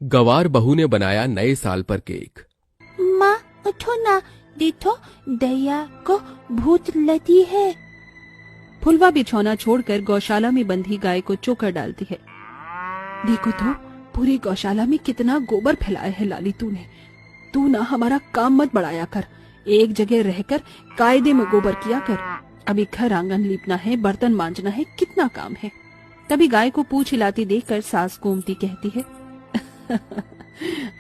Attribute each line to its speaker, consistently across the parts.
Speaker 1: गवार बहू ने बनाया नए साल पर केक।
Speaker 2: माँ उठो ना, देखो दैया को भूत लगी है।
Speaker 3: फुलवा बिछौना छोड़कर गौशाला में बंधी गाय को चोकर डालती है। देखो तो पूरी गौशाला में कितना गोबर फैलाया है लाली तूने। तू ना हमारा काम मत बढ़ाया कर, एक जगह रहकर कायदे में गोबर किया कर। अभी घर आंगन लीपना है, बर्तन मांजना है, कितना काम है। तभी गाय को पूंछ हिलाती देखकर सास गोमती कहती है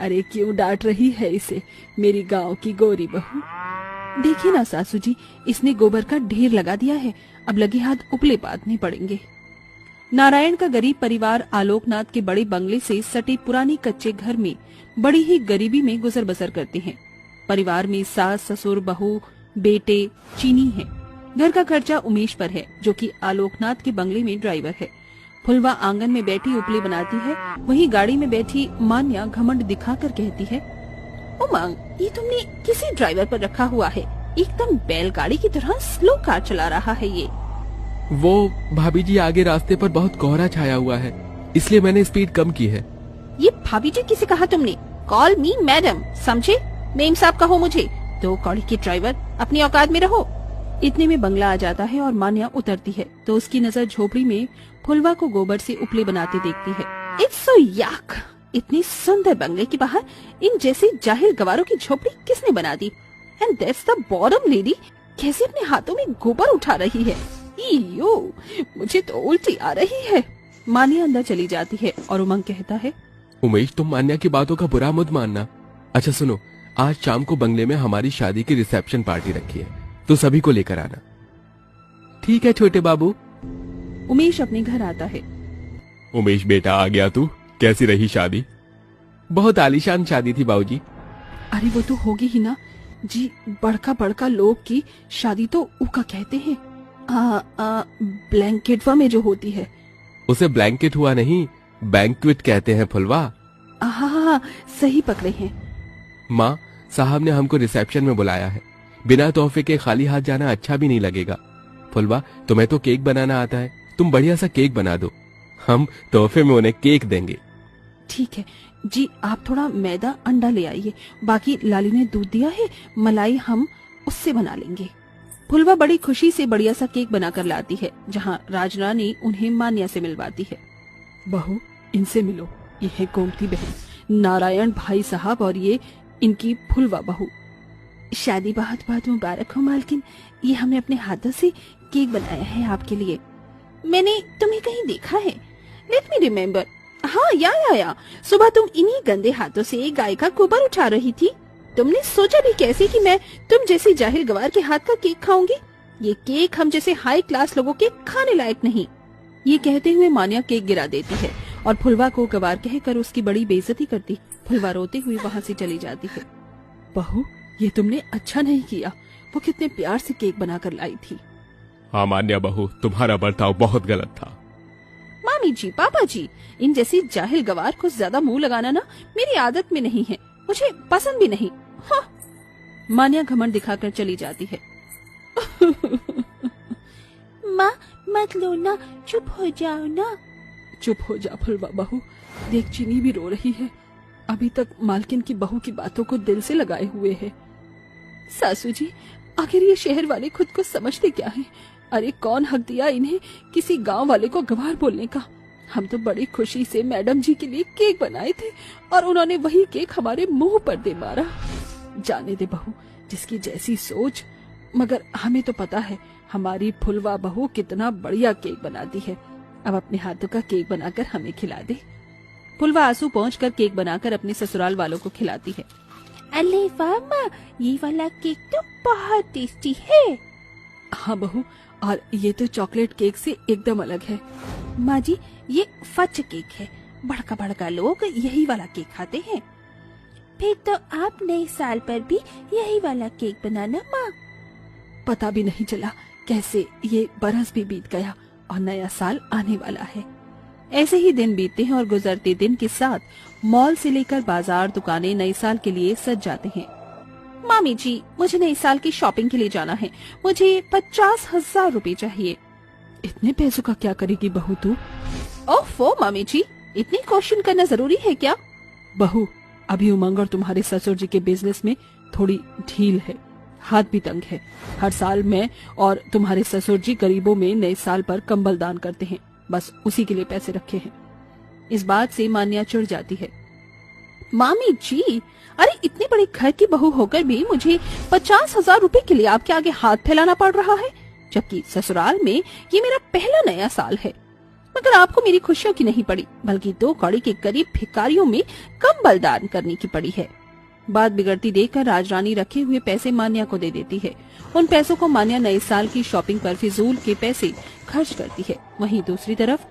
Speaker 3: अरे क्यों डांट रही है इसे, मेरी गांव की गोरी बहू। देखिए ना सासू जी, इसने गोबर का ढेर लगा दिया है, अब लगे हाथ उपले बांधने पड़ेंगे। नारायण का गरीब परिवार आलोकनाथ के बड़े बंगले से सटे पुरानी कच्चे घर में बड़ी ही गरीबी में गुजर बसर करते हैं। परिवार में सास ससुर बहू बेटे चीनी है। घर का खर्चा उमेश पर है, जो कि आलोकनाथ के बंगले में ड्राइवर है। फुलवा आंगन में बैठी उपले बनाती है, वहीं गाड़ी में बैठी मान्या घमंड दिखाकर कहती है, उमंग, ये तुमने किसी ड्राइवर पर रखा हुआ है, एकदम बैलगाड़ी की तरह स्लो कार चला रहा है ये।
Speaker 1: वो भाभी जी, आगे रास्ते पर बहुत कोहरा छाया हुआ है, इसलिए मैंने स्पीड कम की है।
Speaker 3: ये भाभी जी किसे कहा तुमने? कॉल मी मैडम, समझे? मेम साहब कहो मुझे। दो कौड़ी के ड्राइवर, अपनी औकात में रहो। इतने में बंगला आ जाता है और मान्या उतरती है तो उसकी नजर झोपड़ी में फुलवा को गोबर से उपले बनाते देखती है। इट्स सो याक, इतनी सुंदर बंगले के बाहर इन जैसे जाहिल गवारों की झोपड़ी किसने बना दी? And that's the bottom lady, कैसे अपने हाथों में गोबर उठा रही है। यो, मुझे तो उल्टी आ रही है। मान्या अंदर चली जाती है और उमंग कहता है,
Speaker 1: उमेश, तुम मान्या की बातों का बुरा मत मानना। अच्छा सुनो, आज शाम को बंगले में हमारी शादी की रिसेप्शन पार्टी रखी है, तो सभी को लेकर आना। ठीक है छोटे बाबू।
Speaker 3: उमेश अपने घर आता है।
Speaker 1: उमेश बेटा, आ गया तू? कैसी रही शादी? बहुत आलीशान शादी थी बाबूजी।
Speaker 3: अरे वो तो होगी ही ना जी, बड़का बड़का लोग की शादी तो उका कहते हैं। ब्लैंकेटवा में जो होती है
Speaker 1: उसे ब्लैंकेट हुआ नहीं, बैंक्वेट कहते हैं फुलवा।
Speaker 3: हाँ, सही पकड़े हैं।
Speaker 1: माँ, साहब ने हमको रिसेप्शन में बुलाया है, बिना तोहफे के खाली हाथ जाना अच्छा भी नहीं लगेगा। फुलवा, तुम्हें तो केक बनाना आता है, तुम बढ़िया सा केक बना दो, हम तोहफे में उन्हें केक देंगे।
Speaker 3: ठीक है जी, आप थोड़ा मैदा अंडा ले आइए, बाकी लाली ने दूध दिया है, मलाई हम उससे बना लेंगे। फुलवा बड़ी खुशी से बढ़िया सा केक बनाकर लाती है, जहाँ राजरानी उन्हें मान्या से मिलवाती है। बहू, इनसे मिलो, ये है गोमती बहन, नारायण भाई साहब, और ये इनकी फुलवा बहू। शादी बहुत बहुत मुबारक हो मालकिन, ये हमने अपने हाथों से केक बनाया है आपके लिए। मैंने तुम्हें कहीं देखा है, लेट मी रिमेम्बर। हाँ, या सुबह तुम इन्हीं गंदे हाथों से एक गाय का गोबर उठा रही थी। तुमने सोचा भी कैसे कि मैं तुम जैसी जाहिल गवार के हाथ का केक खाऊंगी? ये केक हम जैसे हाई क्लास लोगों के खाने लायक नहीं। ये कहते हुए मान्या केक गिरा देती है और फुलवा को गवार कहकर उसकी बड़ी बेइज्जती करती। फुलवा रोते हुए वहाँ से चली जाती है। बहू, ये तुमने अच्छा नहीं किया, वो कितने प्यार से केक बनाकर लाई थी।
Speaker 1: हाँ मान्या बहू, तुम्हारा बर्ताव बहुत गलत था।
Speaker 3: मामी जी, पापा जी, इन जैसी जाहिल गवार को ज्यादा मुंह लगाना ना मेरी आदत में नहीं है, मुझे पसंद भी नहीं। हाँ। मान्या घमंड दिखाकर चली जाती है।
Speaker 2: माँ मत लो ना, चुप हो जाओ ना।
Speaker 3: चुप हो जा फुलवा बहू, देख चीनी भी रो रही है, अभी तक मालकिन की बहू की बातों को दिल से लगाए हुए है। सासू जी, आखिर ये शहर वाले खुद को समझते क्या है? अरे कौन हक दिया इन्हें किसी गांव वाले को गवार बोलने का? हम तो बड़ी खुशी से मैडम जी के लिए केक बनाए थे और उन्होंने वही केक हमारे मुंह पर दे मारा। जाने दे बहू, जिसकी जैसी सोच, मगर हमें तो पता है हमारी फुलवा बहू कितना बढ़िया केक बनाती है। अब अपने हाथों का केक बनाकर हमें खिला दे। फुलवा आंसू पहुंचकर केक बनाकर अपने ससुराल वालों को खिलाती है।
Speaker 2: अरे वाह माँ, ये वाला केक तो बहुत टेस्टी है।
Speaker 3: हाँ बहू, और ये तो चॉकलेट केक से एकदम अलग है।
Speaker 2: माँ जी, ये फच केक है, बड़का बड़का लोग यही वाला केक खाते हैं। फिर तो आप नए साल पर भी यही वाला केक बनाना माँ।
Speaker 3: पता भी नहीं चला कैसे ये बरस भी बीत गया और नया साल आने वाला है। ऐसे ही दिन बीतते हैं और गुजरते दिन के साथ मॉल से लेकर बाजार, दुकानें नए साल के लिए सज जाते हैं। मामी जी, मुझे नए साल की शॉपिंग के लिए जाना है, मुझे 50,000 रुपए चाहिए। इतने पैसों का क्या करेगी बहू तू? ओफो मामी जी, इतनी क्वेश्चन करना जरूरी है क्या? बहू, अभी उमंग और तुम्हारे ससुर जी के बिजनेस में थोड़ी ढील है, हाथ भी तंग है। हर साल मैं और तुम्हारे ससुर जी गरीबों में नए साल पर कंबल दान करते हैं, बस उसी के लिए पैसे रखे हैं। इस बात से मान्या चिढ़ जाती है।
Speaker 2: मामी जी, अरे इतने बड़े घर की बहू होकर भी मुझे 50,000 रुपए के लिए आपके आगे हाथ फैलाना पड़ रहा है, जबकि ससुराल में ये मेरा पहला नया साल है। मगर आपको मेरी खुशियों की नहीं पड़ी, बल्कि 2 कौड़ी के गरीब भिखारियों में कंबल दान करने की पड़ी है। बात बिगड़ती देखकर राजरानी रखे हुए पैसे मान्या को दे देती है। उन पैसों को मान्या नए साल की शॉपिंग पर फिजूल के पैसे खर्च करती है। वहीं दूसरी तरफ,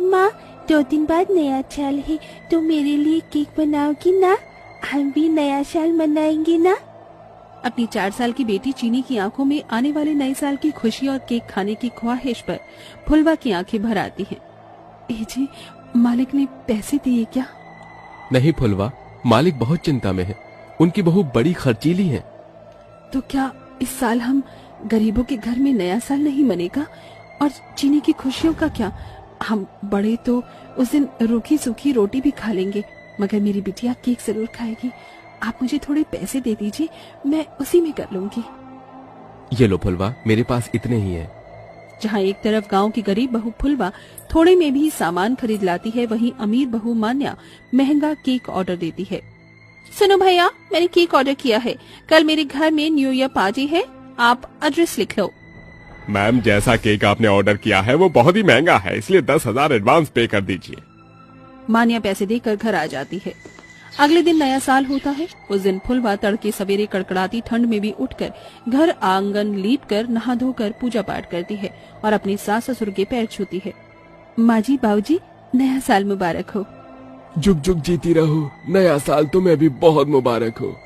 Speaker 4: माँ 2 दिन बाद नया साल है, तो मेरे लिए केक बनाओगी ना? हम भी नया साल मनाएंगे ना?
Speaker 3: अपनी 4 साल की बेटी चीनी की आंखों में आने वाले नए साल की खुशी और केक खाने की ख्वाहिश पर फुलवा की आंखें भर आती हैं। जी, मालिक ने पैसे दिए क्या?
Speaker 1: नहीं फुलवा, मालिक बहुत चिंता में है। उनकी बहू बड़ी खर्चीली है।
Speaker 3: तो क्या इस साल हम गरीबों के घर में नया साल नहीं मनेगा? और चीनी की खुशियों का क्या? हम बड़े तो उस दिन रूखी सूखी रोटी भी खा लेंगे, मगर मेरी बिटिया केक जरूर खाएगी। आप मुझे थोड़े पैसे दे दीजिए, मैं उसी में कर लूंगी।
Speaker 1: ये लो फुलवा, मेरे पास इतने ही हैं।
Speaker 3: जहाँ एक तरफ गांव की गरीब बहू फुलवा थोड़े में भी सामान खरीद लाती है, वहीं अमीर बहू मान्या महंगा केक ऑर्डर देती है।
Speaker 2: सुनो भैया, मैंने केक ऑर्डर किया है। कल मेरे घर में न्यू ईयर पार्टी है, आप एड्रेस लिख लो।
Speaker 5: मैम, जैसा केक आपने ऑर्डर किया है वो बहुत ही महंगा है, इसलिए 10,000 एडवांस पे कर दीजिए।
Speaker 3: मान्या पैसे देकर घर आ जाती है। अगले दिन नया साल होता है। उस दिन फुलवा तड़के सवेरे कड़कड़ाती ठंड में भी उठकर घर आंगन लीपकर नहा धोकर पूजा पाठ करती है और अपनी सास ससुर के पैर छूती है। माँ जी, बाबूजी, नया साल मुबारक हो।
Speaker 1: जुग जुग जीती रहो, नया साल तुम्हें भी बहुत मुबारक हो।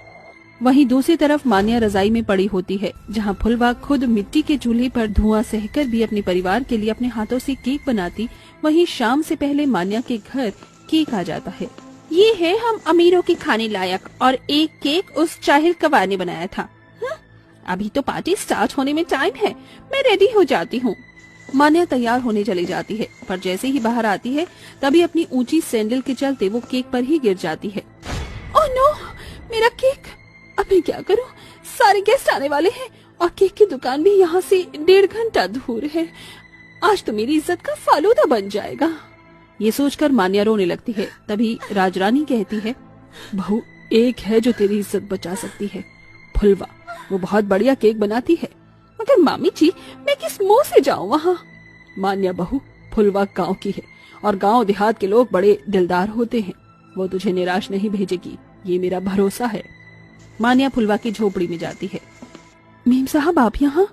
Speaker 3: वहीं दूसरी तरफ मान्या रजाई में पड़ी होती है, जहाँ फुलवा खुद मिट्टी के चूल्हे पर धुआं सहकर भी अपने परिवार के लिए अपने हाथों से केक बनाती। वहीं शाम से पहले मान्या के घर केक आ जाता है।
Speaker 2: ये है हम अमीरों के खाने लायक, और एक केक उस चाहिल कबार ने बनाया था। अभी तो पार्टी स्टार्ट होने में टाइम है, मैं रेडी हो जाती हूँ।
Speaker 3: मान्या तैयार होने चली जाती है, पर जैसे ही बाहर आती है तभी अपनी ऊंची सैंडल के चलते वो केक पर ही गिर जाती है।
Speaker 2: ओह नो, मेरा केक! अब मैं क्या करूँ? सारे गेस्ट आने वाले हैं और केक की दुकान भी यहाँ से 1.5 घंटा दूर है। आज तो मेरी इज्जत का फालूदा बन जाएगा।
Speaker 3: ये सोचकर मान्या रोने लगती है। तभी राजरानी कहती है, बहू, एक है जो तेरी इज्जत बचा सकती है, फुलवा। वो बहुत बढ़िया केक बनाती है।
Speaker 2: मगर मामी जी, मैं किस मुंह से जाऊं वहाँ?
Speaker 3: मान्या बहू, फुलवा गांव की है और गांव देहात के लोग बड़े दिलदार होते हैं। वो तुझे निराश नहीं भेजेगी, ये मेरा भरोसा है। मान्या फुलवा की झोपड़ी में जाती है। मेम साहब, आप यहाँ?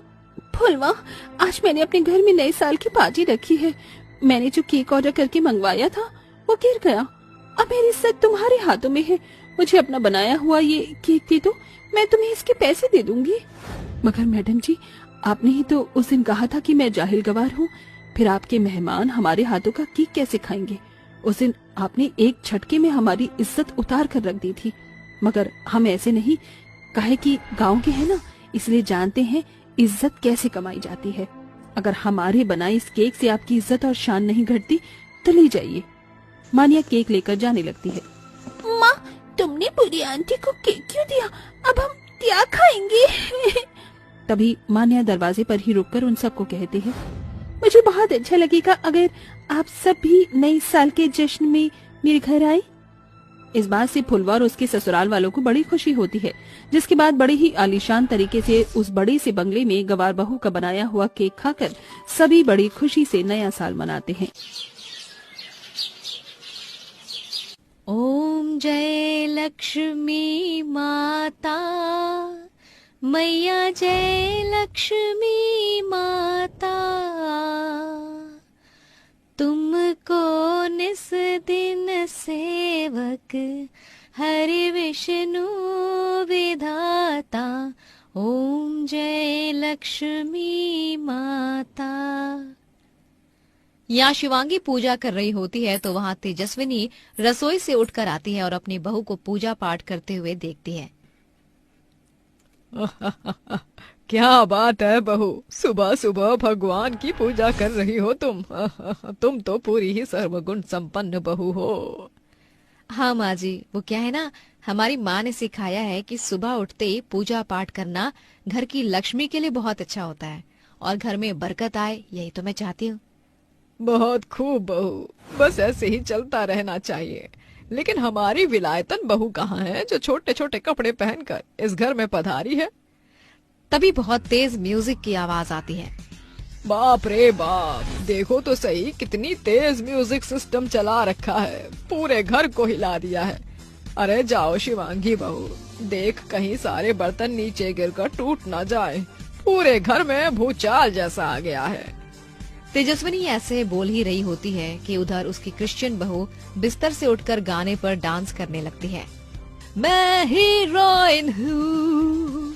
Speaker 2: फुलवा, आज मैंने अपने घर में नए साल की पार्टी रखी है। मैंने जो केक ऑर्डर करके मंगवाया था वो गिर गया। अब मेरी इज्जत तुम्हारे हाथों में है। मुझे अपना बनाया हुआ ये केक दे दो, मैं तुम्हें इसके पैसे दे दूंगी।
Speaker 3: मगर मैडम जी, आपने ही तो उस दिन कहा था कि मैं जाहिल गवार हूँ, फिर आपके मेहमान हमारे हाथों का केक कैसे खाएंगे? उस दिन आपने एक झटके में हमारी इज्जत उतार कर रख दी थी। मगर हम ऐसे नहीं, काहे कि गांव के हैं ना, इसलिए जानते हैं इज्जत कैसे कमाई जाती है। अगर हमारे बनाए इस केक से आपकी इज्जत और शान नहीं घटती तो ले जाइए। मान्या केक लेकर जाने लगती है।
Speaker 2: माँ, तुमने पूरी आंटी को केक क्यों दिया? अब हम क्या खाएंगे?
Speaker 3: तभी मान्या दरवाजे पर ही रुककर उन सबको कहती है,
Speaker 2: मुझे बहुत अच्छा लगेगा अगर आप सब भी नए साल के जश्न में मेरे घर आए।
Speaker 3: इस बात से फुलवा और उसके ससुराल वालों को बड़ी खुशी होती है, जिसके बाद बड़े ही आलीशान तरीके से उस बड़े से बंगले में गवार बहू का बनाया हुआ केक खाकर सभी बड़ी खुशी से नया साल मनाते हैं।
Speaker 6: ओम जय लक्ष्मी माता मैया, जय लक्ष्मी माता, तुमको निस दिन सेवक हरि विष्णु विधाता। ओम जय लक्ष्मी माता। यहाँ शिवांगी पूजा कर रही होती है तो वहाँ तेजस्विनी रसोई से उठकर आती है और अपनी बहू को पूजा पाठ करते हुए देखती है।
Speaker 7: क्या बात है बहू, सुबह सुबह भगवान की पूजा कर रही हो तुम। तुम तो पूरी ही सर्वगुण संपन्न बहू हो।
Speaker 6: हाँ माँ जी, वो क्या है ना, हमारी माँ ने सिखाया है कि सुबह उठते ही पूजा पाठ करना घर की लक्ष्मी के लिए बहुत अच्छा होता है और घर में बरकत आए, यही तो मैं चाहती हूँ।
Speaker 7: बहुत खूब बहू, बस ऐसे ही चलता रहना चाहिए। लेकिन हमारी विलायतन बहू कहाँ है जो छोटे छोटे कपड़े पहनकर इस घर में पधारी है?
Speaker 6: तभी बहुत तेज म्यूजिक की आवाज आती है।
Speaker 7: बाप रे बाप, देखो तो सही कितनी तेज म्यूजिक सिस्टम चला रखा है, पूरे घर को हिला दिया है। अरे जाओ शिवांगी बहू, देख कहीं सारे बर्तन नीचे गिरकर टूट ना जाए, पूरे घर में भूचाल जैसा आ गया है।
Speaker 6: तेजस्विनी ऐसे बोल ही रही होती है कि उधर उसकी क्रिश्चियन बहू बिस्तर से उठकर गाने पर डांस करने लगती है। मैं हीरोइन हूँ,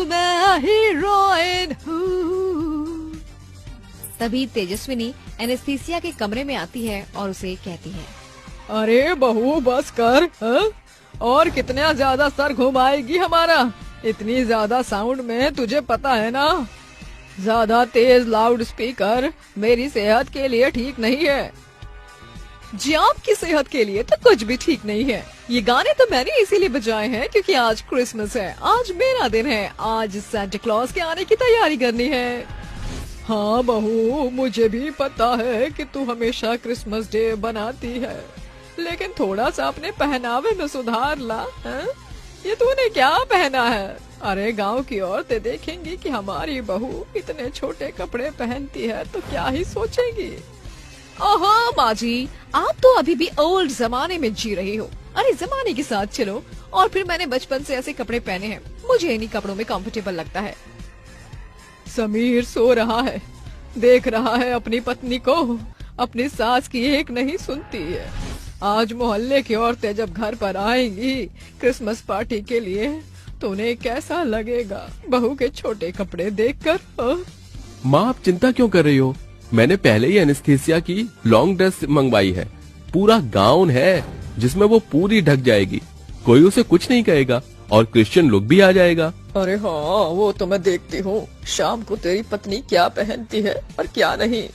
Speaker 6: मैं हीरोइन हूँ। तभी तेजस्विनी एनेस्थीसिया के कमरे में आती है और उसे कहती है,
Speaker 7: अरे बहू बस कर, हा? और कितना ज्यादा सर घुमाएगी हमारा? इतनी ज्यादा साउंड में तुझे पता है ना, ज्यादा तेज लाउड स्पीकर मेरी सेहत के लिए ठीक नहीं है। जी आपकी सेहत के लिए तो कुछ भी ठीक नहीं है। ये गाने तो मैंने इसीलिए बजाए हैं क्योंकि आज क्रिसमस है, आज मेरा दिन है, आज सेंटा क्लॉज के आने की तैयारी करनी है। हाँ बहू, मुझे भी पता है कि तू हमेशा क्रिसमस डे बनाती है, लेकिन थोड़ा सा अपने पहनावे में सुधार ला। है? ये तूने क्या पहना है? अरे गांव की औरतें देखेंगी कि हमारी बहू इतने छोटे कपड़े पहनती है तो क्या ही सोचेंगी।
Speaker 6: ओहो माँ जी, आप तो अभी भी ओल्ड जमाने में जी रही हो। अरे जमाने के साथ चलो। और फिर मैंने बचपन से ऐसे कपड़े पहने हैं, मुझे इन्हीं कपड़ों में कंफर्टेबल लगता है।
Speaker 7: समीर सो रहा है, देख रहा है अपनी पत्नी को, अपनी सास की एक नहीं सुनती है। आज मोहल्ले की औरतें जब घर पर आएंगी क्रिसमस पार्टी के लिए तो उन्हें कैसा लगेगा बहू के छोटे कपड़े देखकर।
Speaker 1: माँ आप चिंता क्यों कर रही हो? मैंने पहले ही एनेस्थीसिया की लॉन्ग ड्रेस मंगवाई है, पूरा गाउन है जिसमें वो पूरी ढक जाएगी, कोई उसे कुछ नहीं कहेगा और क्रिश्चियन लुक भी आ जाएगा।
Speaker 7: अरे हाँ, वो तो मैं देखती हूँ शाम को तेरी पत्नी क्या पहनती है और क्या नहीं।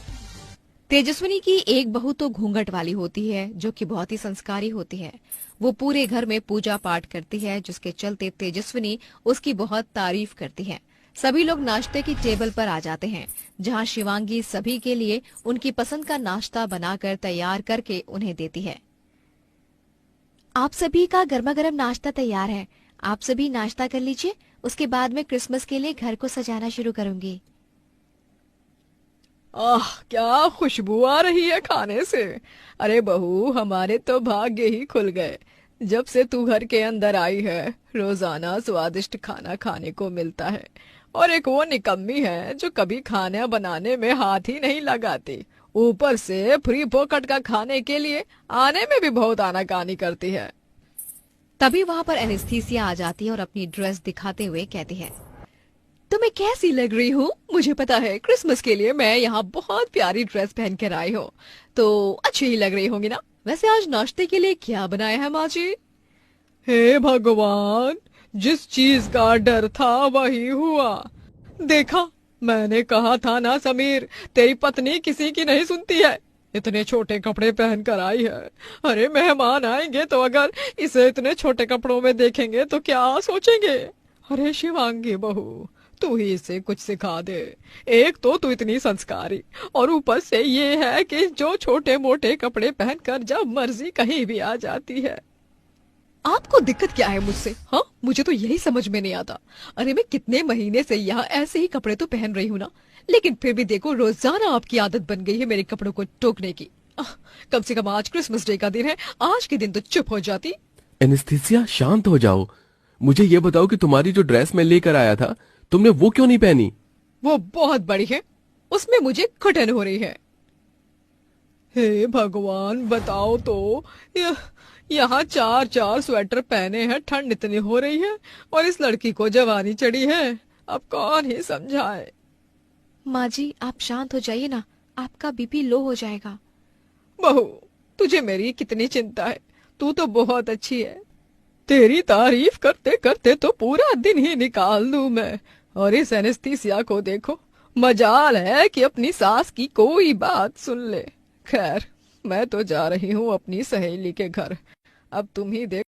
Speaker 6: तेजस्विनी की एक बहू तो घूंघट वाली होती है जो कि बहुत ही संस्कारी होती है। वो पूरे घर में पूजा पाठ करती है, जिसके चलते तेजस्विनी उसकी बहुत तारीफ करती है। सभी लोग नाश्ते की टेबल पर आ जाते हैं, जहां शिवांगी सभी के लिए उनकी पसंद का नाश्ता बनाकर तैयार करके उन्हें देती है। आप सभी का गर्मा गर्म नाश्ता तैयार है, आप सभी नाश्ता कर लीजिए, उसके बाद मैं क्रिसमस के लिए घर को सजाना शुरू करूंगी।
Speaker 7: आह, क्या खुशबू आ रही है खाने से। अरे बहू, हमारे तो भाग्य ही खुल गए, जब से तू घर के अंदर आई है। रोजाना स्वादिष्ट खाना खाने को मिलता है और एक वो निकम्मी है जो कभी खाना बनाने में हाथ ही नहीं लगाती, ऊपर से फ्री पॉकेट का खाने के लिए आने में भी बहुत आनाकानी करती है।
Speaker 6: तभी वहाँ पर एनेस्थीसिया आ जाती है और अपनी ड्रेस दिखाते हुए कहती है, तुम्हें कैसी लग रही हूँ? मुझे पता है क्रिसमस के लिए मैं यहाँ बहुत प्यारी ड्रेस पहन कर आई हूँ, तो अच्छी ही लग रही होंगी ना। वैसे आज नाश्ते के लिए क्या बनाया है माँ जी?
Speaker 7: हे भगवान, जिस चीज का डर था वही हुआ। देखा, मैंने कहा था ना समीर, तेरी पत्नी किसी की नहीं सुनती है। इतने छोटे कपड़े पहन कर आई है। अरे मेहमान आएंगे तो अगर इसे इतने छोटे कपड़ों में देखेंगे तो क्या सोचेंगे। अरे शिवांगी बहू, तू ही इसे कुछ सिखा दे। एक तो तू इतनी संस्कारी और ऊपर से ये है कि जो छोटे मोटे कपड़े पहनकर जब मर्जी कहीं भी आ जाती है।
Speaker 6: आपको दिक्कत क्या है मुझसे? हाँ, मुझे तो यही समझ में नहीं आता। अरे मैं कितने महीने से यहाँ ऐसे ही कपड़े तो पहन रही हूँ ना, लेकिन फिर भी देखो रोजाना आपकी आदत बन गई है मेरे कपड़ों को टोकने की। कम से कम आज क्रिसमस डे का दिन है, आज के दिन तो चुप हो जाती।
Speaker 1: एनेस्थीसिया शांत हो जाओ, मुझे ये बताओ कि तुम्हारी जो ड्रेस मैं लेकर आया था तुमने वो क्यों नहीं पहनी?
Speaker 7: वो बहुत बड़ी है, उसमें मुझे घुटन हो रही है। हे भगवान, बताओ तो, यहाँ 4 स्वेटर पहने हैं, ठंड इतनी हो रही है और इस लड़की को जवानी चढ़ी है, अब कौन ही समझाए।
Speaker 6: माँ जी आप शांत हो जाइए ना, आपका बीपी लो हो जाएगा।
Speaker 7: बहू, तुझे मेरी कितनी चिंता है, तू तो बहुत अच्छी है। तेरी तारीफ करते करते तो पूरा दिन ही निकाल दूं मैं। और इस एनेस्थीसिया को देखो, मजाल है कि अपनी सास की कोई बात सुन ले। खैर, मैं तो जा रही हूँ अपनी सहेली के घर। अब तुम ही देख